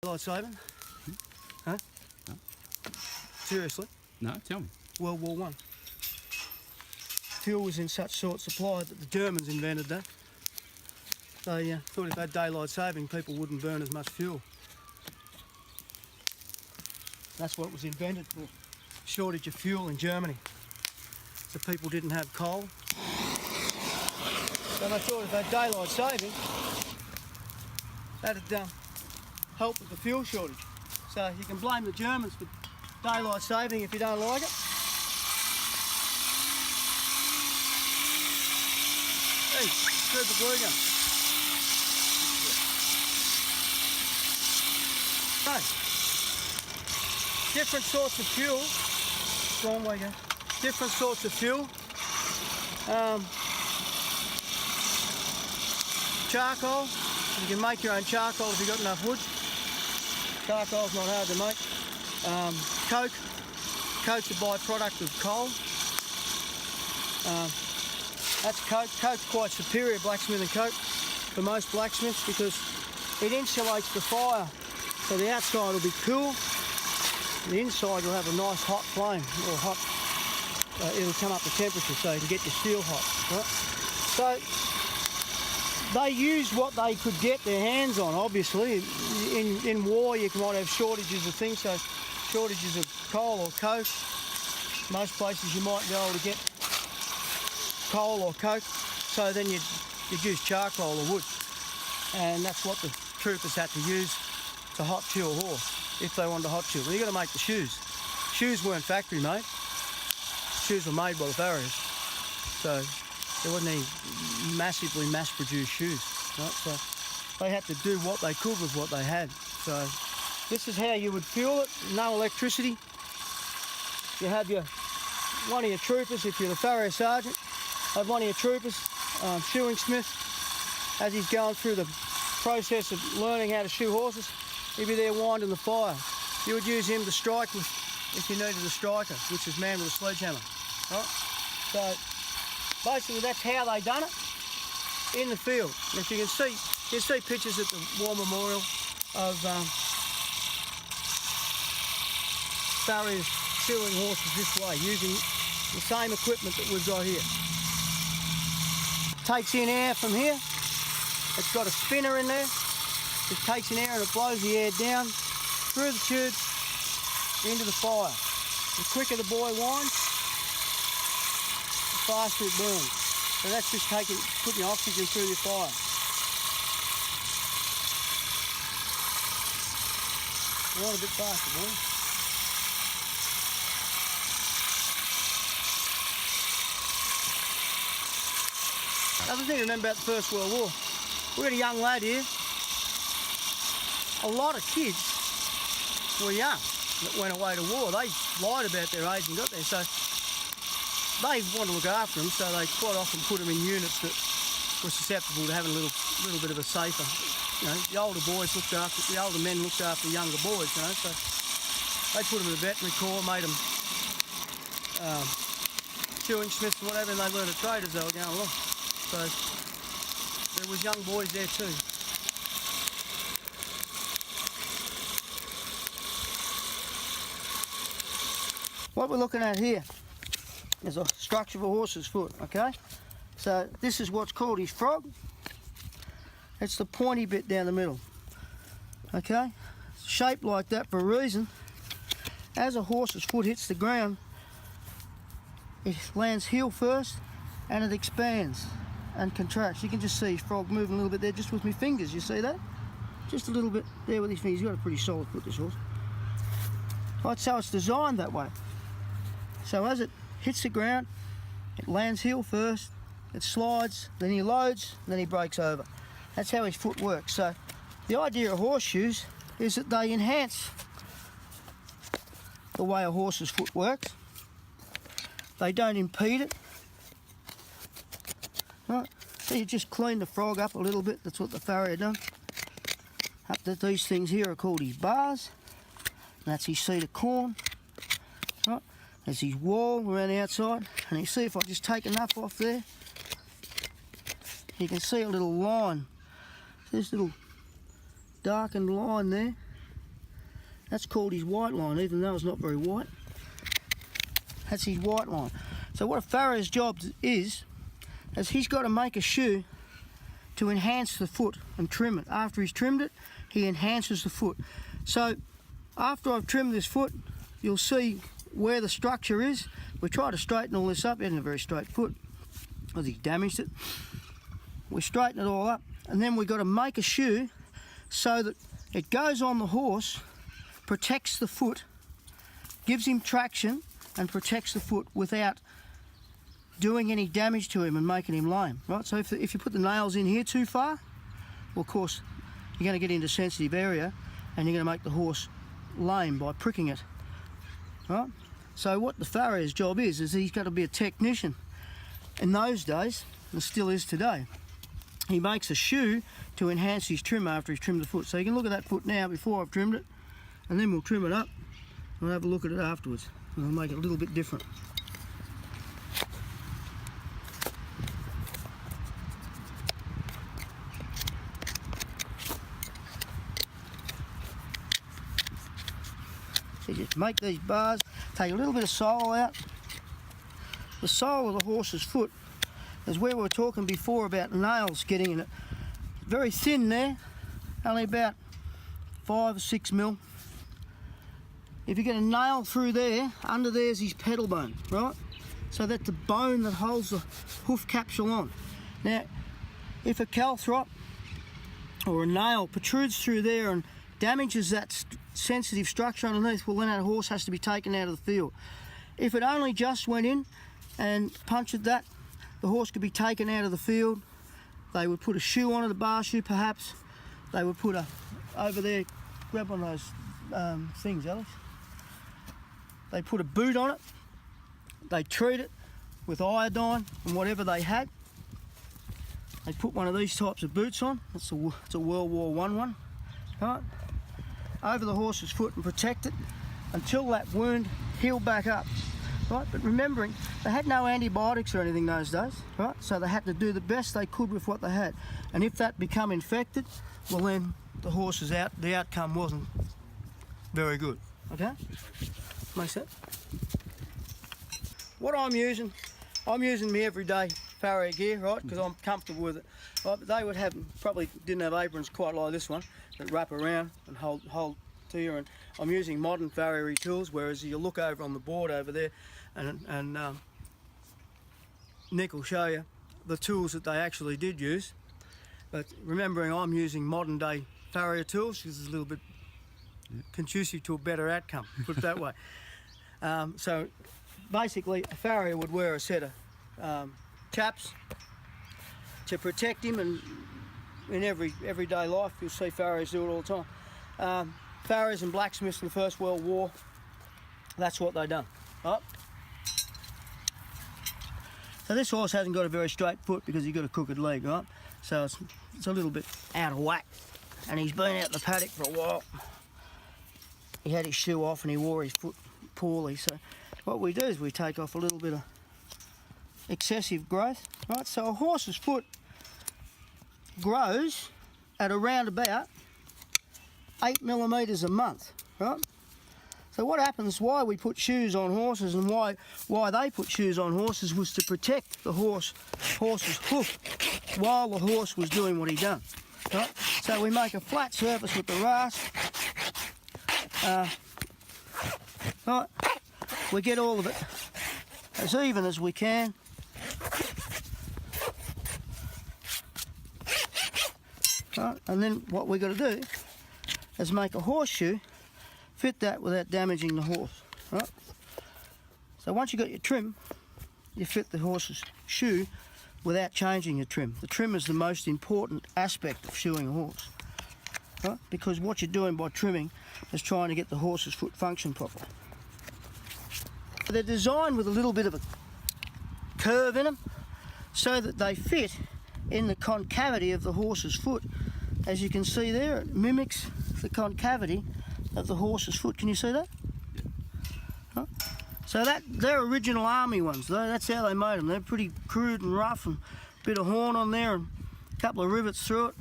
Daylight saving? Huh? No. Seriously? No, tell me. World War I. Fuel was in such short supply that the Germans invented that. They thought if they had daylight saving, people wouldn't burn as much fuel. That's what was invented for shortage of fuel in Germany. So people didn't have coal. So they thought if they had daylight saving, that'd help with the fuel shortage. So you can blame the Germans for daylight saving if you don't like it. Hey, screw the glue gun. So, different sorts of fuel. Go on, way go. Different sorts of fuel. Charcoal. You can make your own charcoal if you've got enough wood. Charcoal's not hard to make. Coke. Coke's a byproduct of coal. That's coke. Coke's quite superior blacksmithing coke for most blacksmiths because it insulates the fire. So the outside will be cool. The inside will have a nice hot flame or hot. It'll come up the temperature so you can get your steel hot. Right? So they used what they could get their hands on. Obviously, in war you might have shortages of things. So shortages of coal or coke. Most places you might be able to get coal or coke, so then you'd use charcoal or wood, and that's what the troopers had to use to hot fuel a horse if they wanted to hot fuel. Well, you got to make the shoes. Shoes weren't factory made. Shoes were made by the farriers, so there wasn't any massively mass-produced shoes. Right? So they had to do what they could with what they had. So this is how you would fuel it. No electricity. You have one of your troopers, if you're the farrier sergeant. Have one of your troopers, shoeing smith, as he's going through the process of learning how to shoe horses, he'd be there winding the fire. You would use him to strike with if you needed a striker, which is man with a sledgehammer. Right? So basically that's how they done it in the field. And if you can see pictures at the War Memorial of farriers shoeing horses this way, using the same equipment that we've got here. Takes in air from here. It's got a spinner in there. It takes in air and it blows the air down through the tubes into the fire. The quicker the boy winds, the faster it burns. So that's just putting oxygen through your fire. Go on a bit faster, boy. Another thing to remember about the First World War, we've got a young lad here. A lot of kids were young that went away to war. They lied about their age and got there, so they wanted to look after them, so they quite often put them in units that were susceptible to having a little bit of a safer. You know, the older boys the older men looked after the younger boys, you know, so they put them in the veterinary corps, made them shoeing smiths and whatever, and they learned a trade as they were going along. So there was young boys there too. What we're looking at here is a structure of a horse's foot, okay? So this is what's called his frog. It's the pointy bit down the middle, okay? It's shaped like that for a reason. As a horse's foot hits the ground, it lands heel first and it expands and contracts. You can just see his frog moving a little bit there just with my fingers, you see that? Just a little bit there with his fingers. He's got a pretty solid foot, this horse. Right, so it's designed that way. So as it hits the ground, it lands heel first, it slides, then he loads, then he breaks over. That's how his foot works. So the idea of horseshoes is that they enhance the way a horse's foot works. They don't impede it. Right, so you just clean the frog up a little bit. That's what the farrier done. Up to these things here are called his bars. And that's his seed of corn. Right, there's his wall around the outside. And you see if I just take enough off there, you can see a little line. This little darkened line there That's called his white line, even though it's not very white. That's his white line. So what a farrier's job is he's got to make a shoe to enhance the foot and trim it. After he's trimmed it, he enhances the foot. So after I've trimmed this foot, you'll see where the structure is. We try to straighten all this up. He hasn't a very straight foot because he damaged it. We straighten it all up, and then we've got to make a shoe so that it goes on the horse, protects the foot, gives him traction and protects the foot without doing any damage to him and making him lame, right? So if you put the nails in here too far, well, of course, you're going to get into a sensitive area and you're going to make the horse lame by pricking it, right? So what the farrier's job is he's got to be a technician. In those days, and still is today, he makes a shoe to enhance his trim after he's trimmed the foot. So you can look at that foot now before I've trimmed it, and then we'll trim it up and we'll have a look at it afterwards, and we'll make it a little bit different. So you just make these bars, take a little bit of sole out. The sole of the horse's foot is where we were talking before about nails getting in it. Very thin there, only about 5 or 6 mil. If you get a nail through there, under there's his pedal bone, right? So that's the bone that holds the hoof capsule on. Now, if a calthrop or a nail protrudes through there and damages that sensitive structure underneath, well, then that horse has to be taken out of the field. If it only just went in and punctured that, the horse could be taken out of the field. They would put a shoe on it, a bar shoe perhaps. They would put over there, grab one of those things, Alex. They put a boot on it. They treat it with iodine and whatever they had. They put one of these types of boots on. It's a World War I one, right? Over the horse's foot and protect it until that wound healed back up, right? But remembering, they had no antibiotics or anything those days, right? So they had to do the best they could with what they had. And if that become infected, well then the horse is out, the outcome wasn't very good, okay? Make sense? What I'm using my everyday farrier gear, right? Because I'm comfortable with it. Right? But they would have, probably didn't have aprons quite like this one that wrap around and hold to you. And I'm using modern farriery tools, whereas you look over on the board over there, and Nick will show you the tools that they actually did use. But remembering, I'm using modern day farrier tools, because it's a little bit conducive to a better outcome, put it that way. So basically, a farrier would wear a set of chaps to protect him, and in everyday life you'll see farriers do it all the time. Farriers and blacksmiths in the First World War, that's what they done. Right? So this horse hasn't got a very straight foot because he's got a crooked leg, right? So it's a little bit out of whack, and he's been out in the paddock for a while. He had his shoe off and he wore his foot poorly. So what we do is we take off a little bit of excessive growth, right? So a horse's foot grows at around about 8 millimetres a month, right? So what happens, why we put shoes on horses and why they put shoes on horses was to protect the horse's hoof while the horse was doing what he done, right? So we make a flat surface with the rasp, right? We get all of it as even as we can. Right? And then what we've got to do is make a horseshoe fit that without damaging the horse. Right? So once you've got your trim, you fit the horse's shoe without changing your trim. The trim is the most important aspect of shoeing a horse, right? Because what you're doing by trimming is trying to get the horse's foot function properly. They're designed with a little bit of a curve in them so that they fit in the concavity of the horse's foot. As you can see there, it mimics the concavity of the horse's foot. Can you see that? Yeah. Huh? So they're original army ones. That's how they made them. They're pretty crude and rough, and a bit of horn on there and a couple of rivets through it.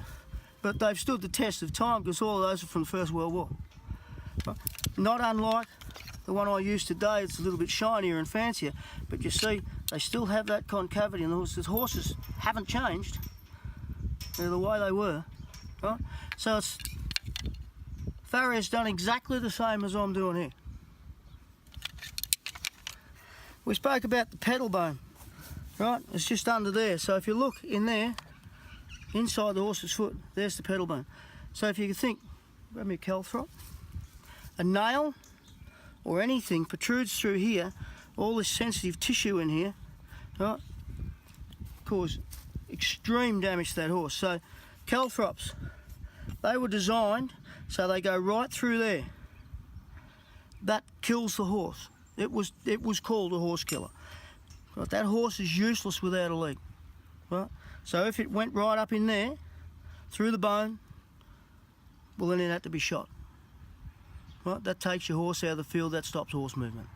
But they've stood the test of time because all of those are from the First World War. Right? not unlike the one I use today. It's a little bit shinier and fancier, but you see they still have that concavity, and the horses haven't changed. They're the way they were, right? So it's Farrier's done exactly the same as I'm doing here. We spoke about the pedal bone, right? It's just under there. So if you look in there, inside the horse's foot, there's the pedal bone. So if you could think, grab me a calthrop, a nail or anything protrudes through here, all this sensitive tissue in here, right, cause extreme damage to that horse. So calthrops, they were designed so they go right through there. That kills the horse. It was called a horse killer. Right? That horse is useless without a leg. Right? So if it went right up in there, through the bone, well then it had to be shot. Right? That takes your horse out of the field, that stops horse movement.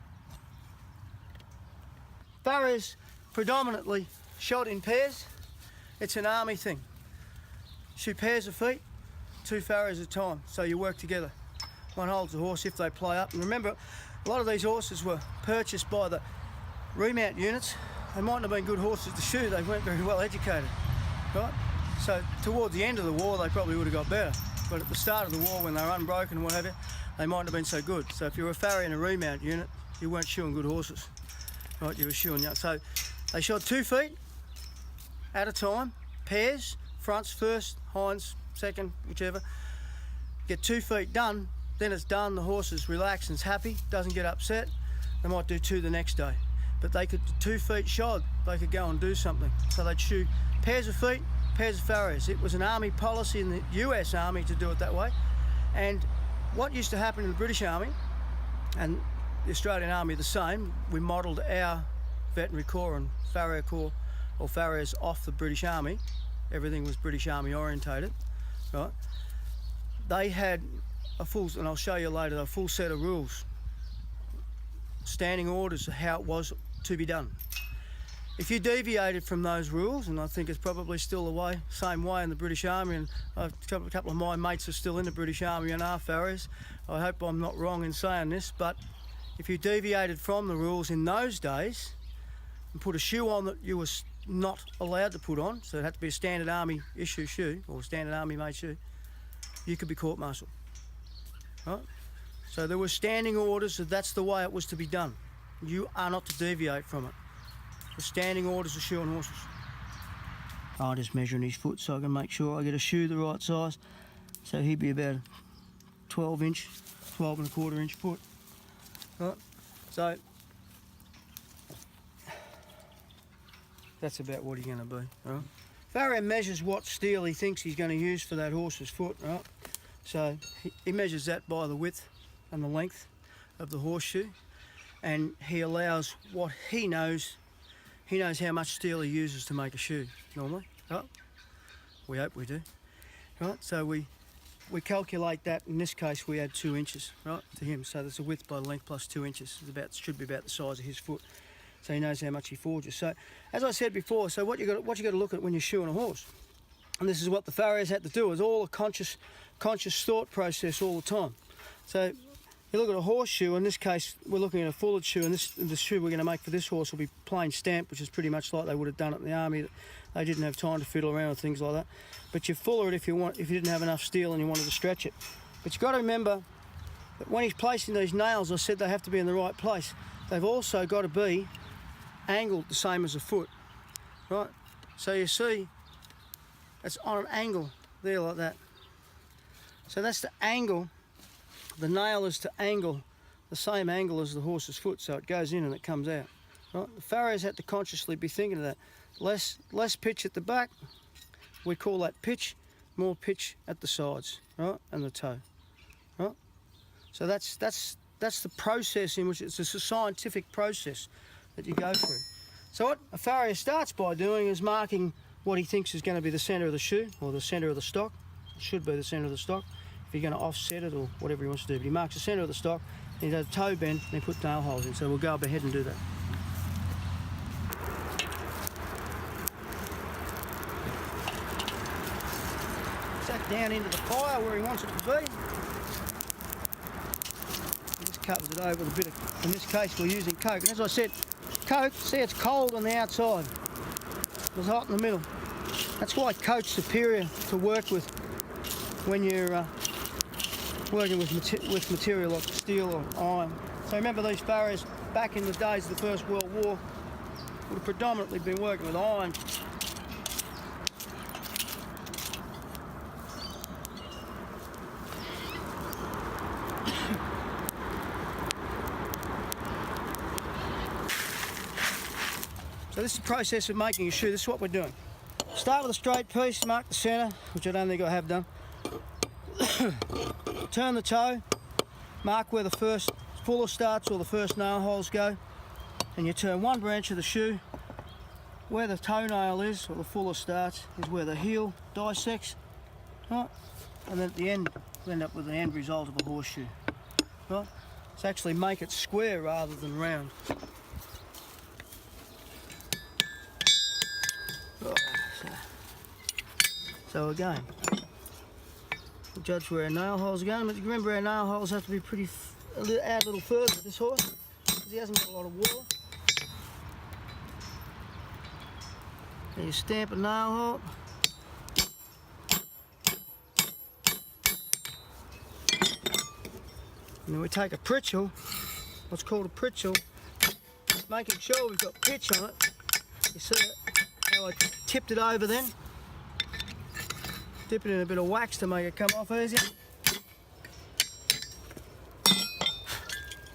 Farriers predominantly shot in pairs. It's an army thing. Shoot pairs of feet, 2 farriers at a time, so you work together. One holds the horse if they play up. And remember, a lot of these horses were purchased by the remount units. They mightn't have been good horses to shoot, they weren't very well educated, right? So towards the end of the war, they probably would have got better. But at the start of the war, when they were unbroken and what have you, they mightn't have been so good. So if you were a farrier in a remount unit, you weren't shoeing good horses, right? You were shoeing young. So they shot 2 feet at a time, pairs, fronts first, hinds second, whichever. Get 2 feet done, then it's done, the horse is relaxed and is happy, doesn't get upset. They might do 2 the next day. But they could, 2 feet shod, they could go and do something. So they'd shoot pairs of feet, pairs of farriers. It was an army policy in the US Army to do it that way. And what used to happen in the British Army, and the Australian Army the same, we modelled our veterinary corps and farrier corps, or farriers, off the British Army. Everything was British Army orientated, right? They had a full, and I'll show you later, a full set of rules, standing orders of how it was to be done. If you deviated from those rules, and I think it's probably still the way, same way in the British Army, and a couple of my mates are still in the British Army and are farriers. I hope I'm not wrong in saying this, but if you deviated from the rules in those days and put a shoe on that you were not allowed to put on, so it had to be a standard Army issue shoe or standard Army made shoe, you could be court-martialed. Right? So there were standing orders that that's the way it was to be done. You are not to deviate from it. The standing orders of shoeing horses. I'm just measuring his foot so I can make sure I get a shoe the right size. So he'd be about 12 and a quarter inch foot. Right? So that's about what he's going to be. Right? Farrier measures what steel he thinks he's going to use for that horse's foot. Right? So he measures that by the width and the length of the horseshoe, and he allows what he knows. He knows how much steel he uses to make a shoe normally. Right? We hope we do. Right? So we calculate that. In this case, we add 2 inches, right, to him. So there's a width by length plus 2 inches. It's should be about the size of his foot. So he knows how much he forges. So as I said before, so what you got to look at when you're shoeing a horse, and this is what the farriers had to do, is all a conscious thought process all the time. So you look at a horseshoe, in this case we're looking at a fullered shoe, and the shoe we're going to make for this horse will be plain stamped, which is pretty much like they would have done it in the army. They didn't have time to fiddle around with things like that. But you fuller it if you didn't have enough steel and you wanted to stretch it. But you've got to remember that when he's placing these nails, I said they have to be in the right place. They've also got to be angled the same as a foot, right? So you see it's on an angle there like that. So that's the angle. The nail is to angle the same angle as the horse's foot, so it goes in and it comes out. Right? The farriers had to consciously be thinking of that. Less pitch at the back, we call that pitch. More pitch at the sides, right, and the toe. Right? So that's the process in which it's a scientific process that you go through. So what a farrier starts by doing is marking what he thinks is going to be the centre of the shoe or the centre of the stock. It should be the centre of the stock. If you're going to offset it or whatever he wants to do, but he marks the centre of the stock, he does a toe bend, and he puts nail holes in. So we'll go up ahead and do that. Set down into the fire where he wants it to be. covers it over with a bit of, in this case we're using coke. And as I said, coke, see it's cold on the outside. It's hot in the middle. That's why coke's superior to work with when you're working with material like steel or iron. So remember, these Farriers back in the days of the First World War would have predominantly been working with iron. So this is the process of making a shoe. This is what we're doing. Start with a straight piece, mark the centre, which I don't think I have done. Turn the toe, mark where the first fuller starts or the first nail holes go, and you turn one branch of the shoe. Where the toenail is, or the fuller starts, is where the heel dissects, right? And then at the end, we end up with an end result of a horseshoe, right? So actually make it square rather than round. So again, we'll judge where our nail holes are going, but remember our nail holes have to be pretty, add a little further with this horse, because he hasn't got a lot of water. And you stamp a nail hole. And then we take a pritchel, what's called a pritchel, making sure we've got pitch on it. You see how I tipped it over then? Dip it in a bit of wax to make it come off easier.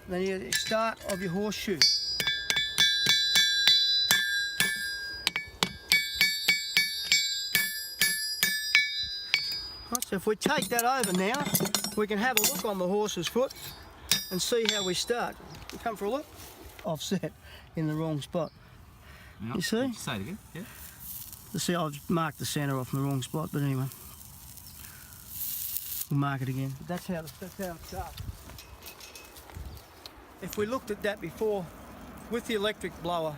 Then you start of your horseshoe. Right, so if we take that over now, we can have a look on the horse's foot and see how we start. You come for a look? Offset in the wrong spot. Yep. You see? Say it again. Yeah. You see, I've marked the centre off in the wrong spot, but anyway. We'll mark it again. But that's how it starts. If we looked at that before, with the electric blower,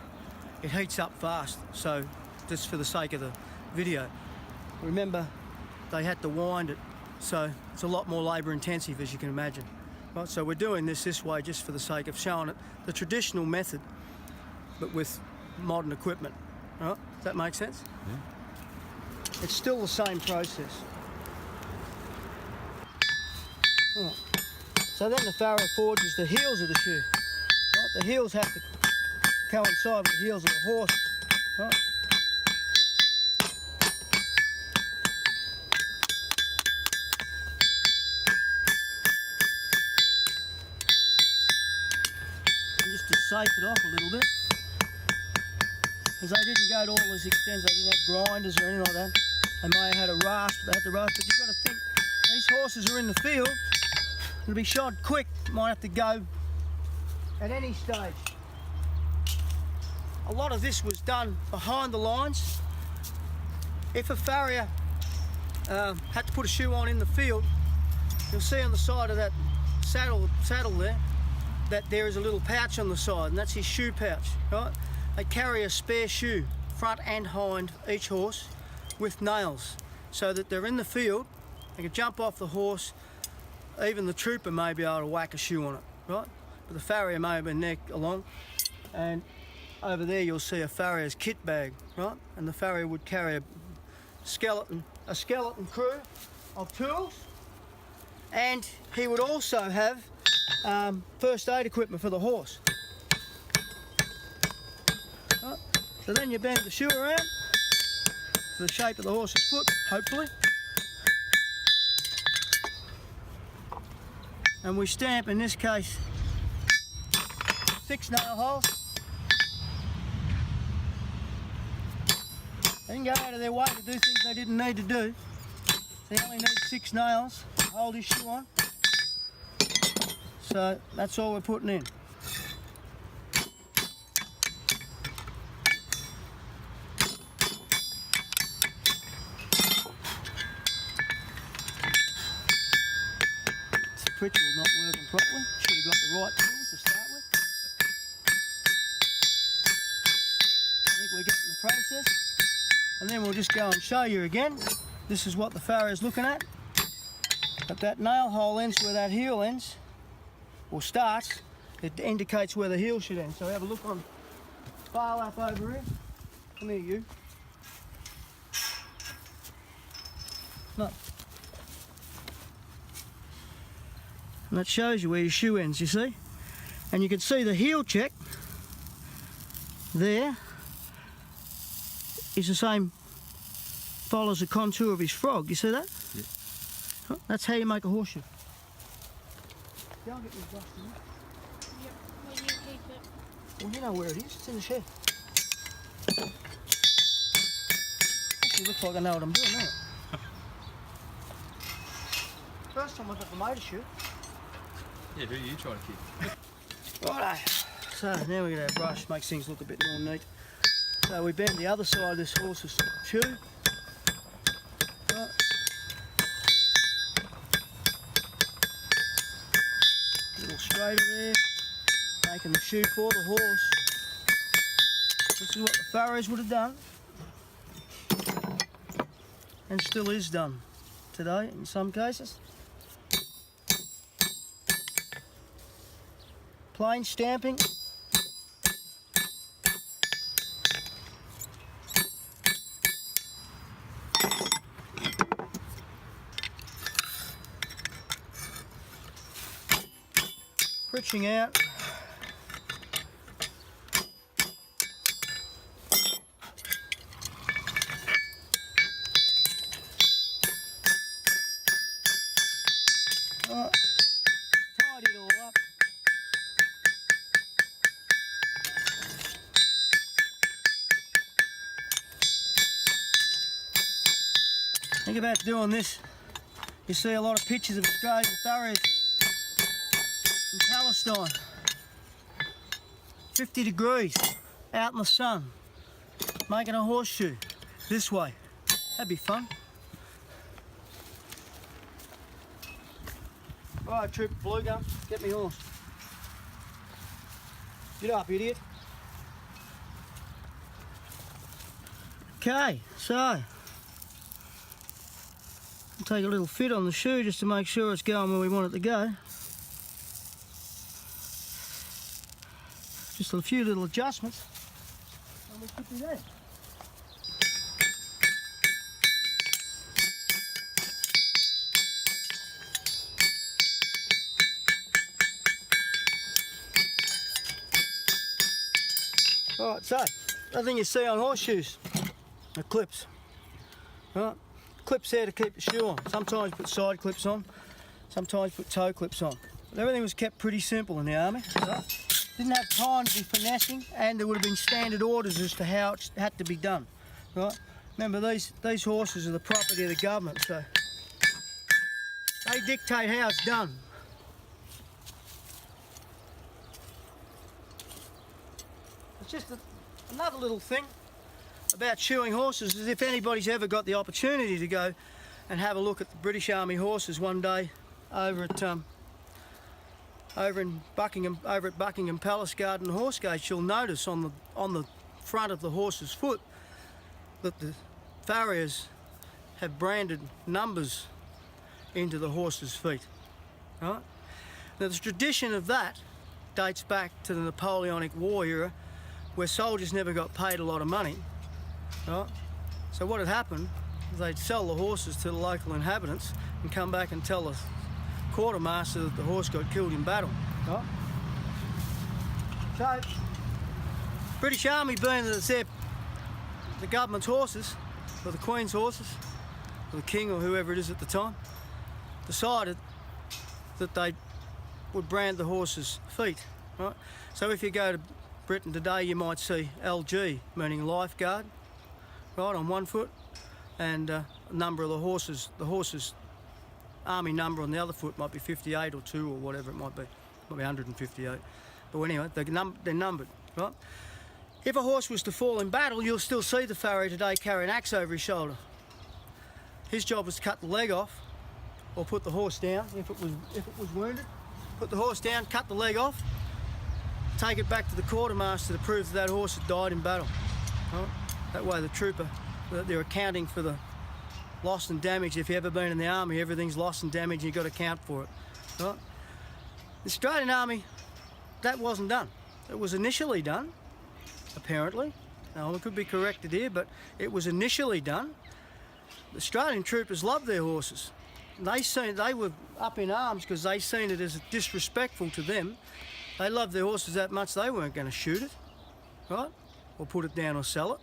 it heats up fast. So, just for the sake of the video, remember they had to wind it, so it's a lot more labour intensive, as you can imagine. Right, so we're doing this way just for the sake of showing it the traditional method, but with modern equipment. Right? Does that make sense? Yeah. It's still the same process. Right. So then the Farrier forges the heels of the shoe. Right? The heels have to coincide with the heels of the horse. Right? And just to safe it off a little bit, because they didn't go to all these extents, they didn't have grinders or anything like that. They may have had a rasp, they had to rasp, but you've got to think, these horses are in the field, it'll be shod quick, might have to go at any stage. A lot of this was done behind the lines. If a farrier had to put a shoe on in the field, you'll see on the side of that saddle there, that there is a little pouch on the side, and that's his shoe pouch, right? They carry a spare shoe, front and hind, each horse, with nails, so that they're in the field, they can jump off the horse, even the trooper may be able to whack a shoe on it, right? But the farrier may have been neck along, and over there you'll see a farrier's kit bag, right? And the farrier would carry a skeleton crew of tools, and he would also have first aid equipment for the horse. Right? So then you bend the shoe around to the shape of the horse's foot, hopefully. And we stamp, in this case, 6 nail holes. They didn't go out of their way to do things they didn't need to do. They only need 6 nails to hold his shoe on. So that's all we're putting in. Pritchel not working properly. Should have got the right tools to start with. I think we're getting the process. And then we'll just go and show you again. This is what the farrier's looking at. But that nail hole ends where that heel ends. or starts, it indicates where the heel should end. So have a look on far lap over here. Come here, you. No. And that shows you where your shoe ends, you see? And you can see the heel check there is the same, follows the contour of his frog. You see that? Yeah. That's how you make a horseshoe. Yeah, I'll get this dust in. Yep, well, you keep it. Well, you know where it is. It's in the shed. Actually, looks like I know what I'm doing now. First time I got the motor shoe. Yeah, who are you trying to kick? Righto. So now we get our brush, makes things look a bit more neat. So we bend the other side of this horse's shoe. Right. A little straighter there, making the shoe for the horse. This is what the Farriers would have done, and still is done today in some cases. Plain stamping. Pritching out. Right. Tidy it all up. Think about doing this. You see a lot of pictures of Australian Farriers in Palestine. 50 degrees, out in the sun, making a horseshoe this way. That'd be fun. Alright, Trooper Blue Gun, get me horse. Get up, idiot. Okay, so take a little fit on the shoe just to make sure it's going where we want it to go. Just a few little adjustments and we should be there. Alright, so the thing you see on horseshoes are clips. Right? Clips there to keep the shoe on. Sometimes put side clips on, sometimes put toe clips on. But everything was kept pretty simple in the army. So didn't have time to be finessing, and there would have been standard orders as to how it had to be done. Right? Remember, these horses are the property of the government, so they dictate how it's done. It's just another little thing about shoeing horses is if anybody's ever got the opportunity to go and have a look at the British Army horses one day over at Buckingham Palace Garden Horse Gate, you'll notice on the front of the horse's foot that the farriers have branded numbers into the horse's feet. Right? Now the tradition of that dates back to the Napoleonic War era, where soldiers never got paid a lot of money. Right? So what had happened is they'd sell the horses to the local inhabitants and come back and tell the quartermaster that the horse got killed in battle. Right? So, British Army, being that it's the government's horses, or the Queen's horses, or the King or whoever it is at the time, decided that they would brand the horse's feet. Right? So if you go to Britain today, you might see LG, meaning lifeguard, right, on one foot, and a number of the horse's army number on the other foot might be 58 or 2 or whatever it might be 158. But anyway, they're numbered, right? If a horse was to fall in battle, you'll still see the farrier today carry an axe over his shoulder. His job was to cut the leg off, or put the horse down if it was wounded. Put the horse down, cut the leg off, take it back to the quartermaster to prove that horse had died in battle. Right? That way the trooper, they're accounting for the loss and damage. If you've ever been in the army, everything's loss and damage, and you've got to account for it. Right? The Australian Army, that wasn't done. It was initially done, apparently. Now, I could be corrected here, but it was initially done. The Australian troopers loved their horses. They were up in arms because they seen it as disrespectful to them. They loved their horses that much they weren't going to shoot it, right? Or put it down or sell it.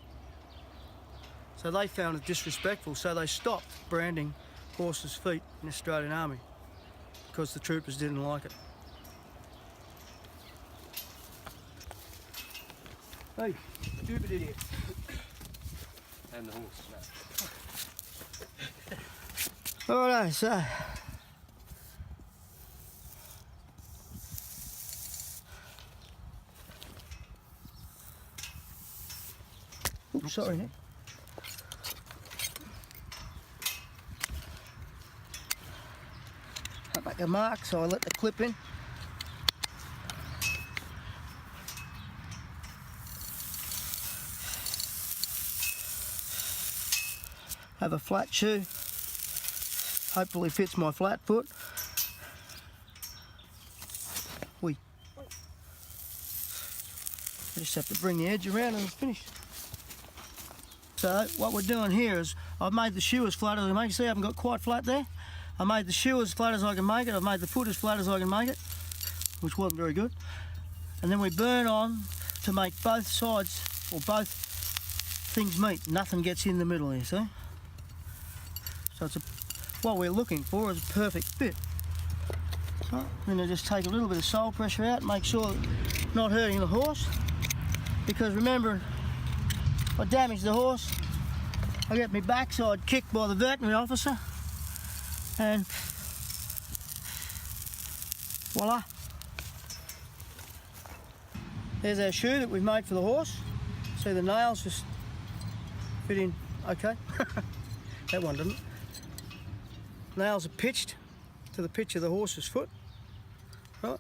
So they found it disrespectful, so they stopped branding horses' feet in the Australian Army because the troopers didn't like it. Hey, stupid idiot. And the horse. Alright, so oops, sorry, Nick. I make a mark, so I let the clip in. Have a flat shoe. Hopefully fits my flat foot. We just have to bring the edge around and it's finished. So what we're doing here is I've made the shoe as flat as I can make it. See, I haven't got quite flat there. I made the shoe as flat as I can make it. I've made the foot as flat as I can make it, which wasn't very good. And then we burn on to make both sides or both things meet. Nothing gets in the middle here, see? So it's what we're looking for is a perfect fit. Right, then I just take a little bit of sole pressure out, make sure that not hurting the horse. Because remember, if I damage the horse, I get my backside kicked by the veterinary officer, and voila. There's our shoe that we've made for the horse. See the nails just fit in okay. That one didn't. Nails are pitched to the pitch of the horse's foot, right?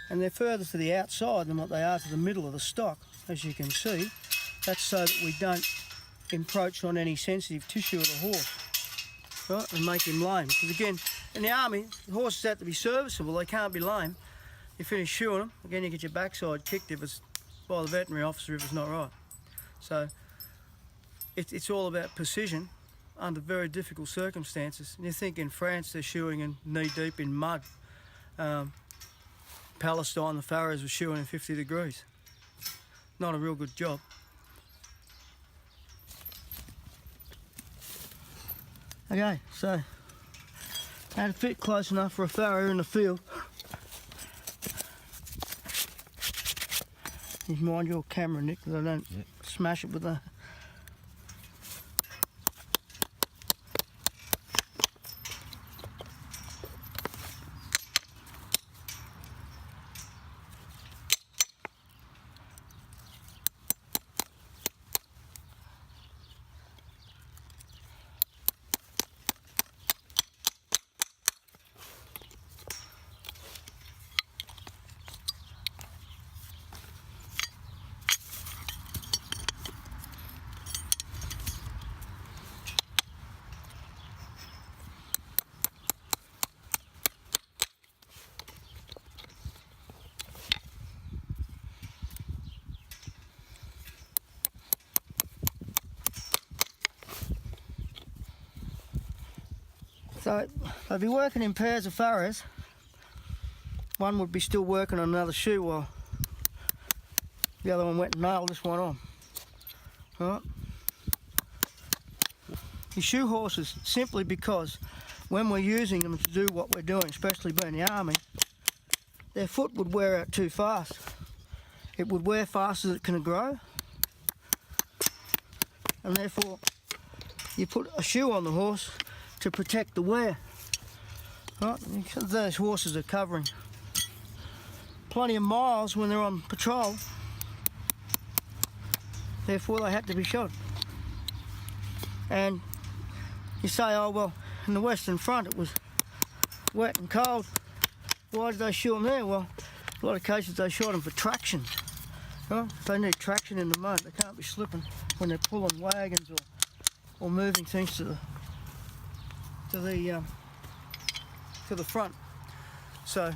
And they're further to the outside than what they are to the middle of the stock, as you can see. That's so that we don't encroach on any sensitive tissue of the horse, right? And make him lame. Because again, in the army, the horses have to be serviceable, they can't be lame. You finish shoeing them, again you get your backside kicked if it's by the veterinary officer if it's not right. So it's all about precision under very difficult circumstances. And you think in France they're shoeing in knee deep in mud. Palestine, the Farriers were shoeing in 50 degrees. Not a real good job. Okay, so had it fit close enough for a farrier in the field. Just mind your camera, Nick, because I don't smash it with a... So they'd be working in pairs of farriers. One would be still working on another shoe while the other one went and nailed this one on. Right? You shoe horses simply because when we're using them to do what we're doing, especially being in the army, their foot would wear out too fast. It would wear faster than it can grow, and therefore you put a shoe on the horse to protect the wear. Right? Because those horses are covering plenty of miles when they're on patrol, therefore they had to be shod. And you say, oh well, in the Western Front it was wet and cold, why did they shoe them there? Well, a lot of cases they shot them for traction. Right? They need traction in the mud, they can't be slipping when they're pulling wagons or moving things to the front. So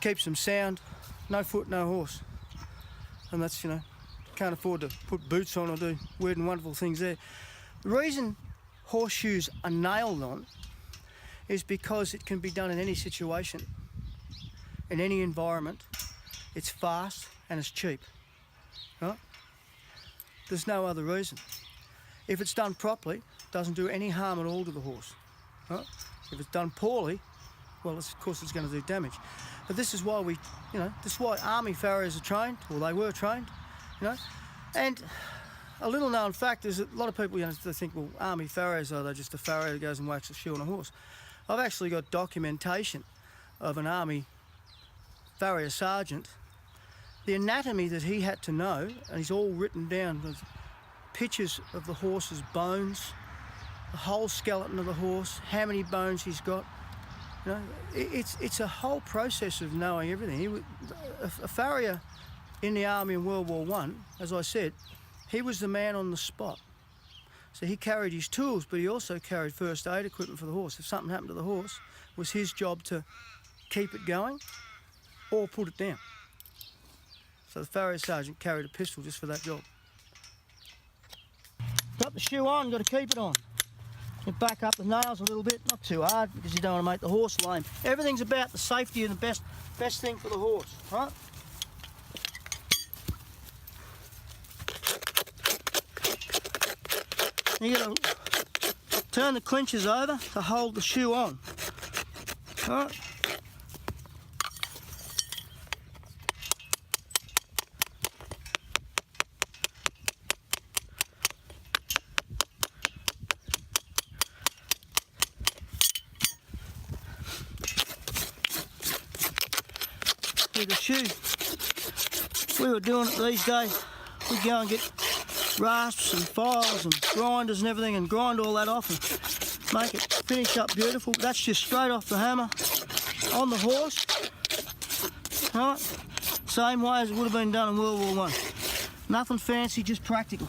keeps them sound, no foot, no horse. And that's, you know, can't afford to put boots on or do weird and wonderful things there. The reason horseshoes are nailed on is because it can be done in any situation, in any environment. It's fast and it's cheap, right? There's no other reason. If it's done properly, it doesn't do any harm at all to the horse, right? If it's done poorly, well, of course it's going to do damage. But this is why this is why army farriers are trained, or they were trained, you know. And a little known fact is that a lot of people, they think, well, army farriers, they're just a farrier that goes and whacks a shoe on a horse. I've actually got documentation of an army farrier sergeant, the anatomy that he had to know, and he's all written down, with pictures of the horse's bones, the whole skeleton of the horse, how many bones he's got. You know, it's a whole process of knowing everything. A farrier in the army in World War I, as I said, he was the man on the spot. So he carried his tools, but he also carried first aid equipment for the horse. If something happened to the horse, it was his job to keep it going or put it down. So the farrier sergeant carried a pistol just for that job. Got the shoe on, got to keep it on. You back up the nails a little bit, not too hard because you don't want to make the horse lame. Everything's about the safety and the best thing for the horse, right? You got to turn the clinches over to hold the shoe on. All right. With the shoe, we were doing it these days. We'd go and get rasps and files and grinders and everything and grind all that off and make it finish up beautiful. That's just straight off the hammer on the horse, right? Same way as it would have been done in World War I. Nothing fancy, just practical.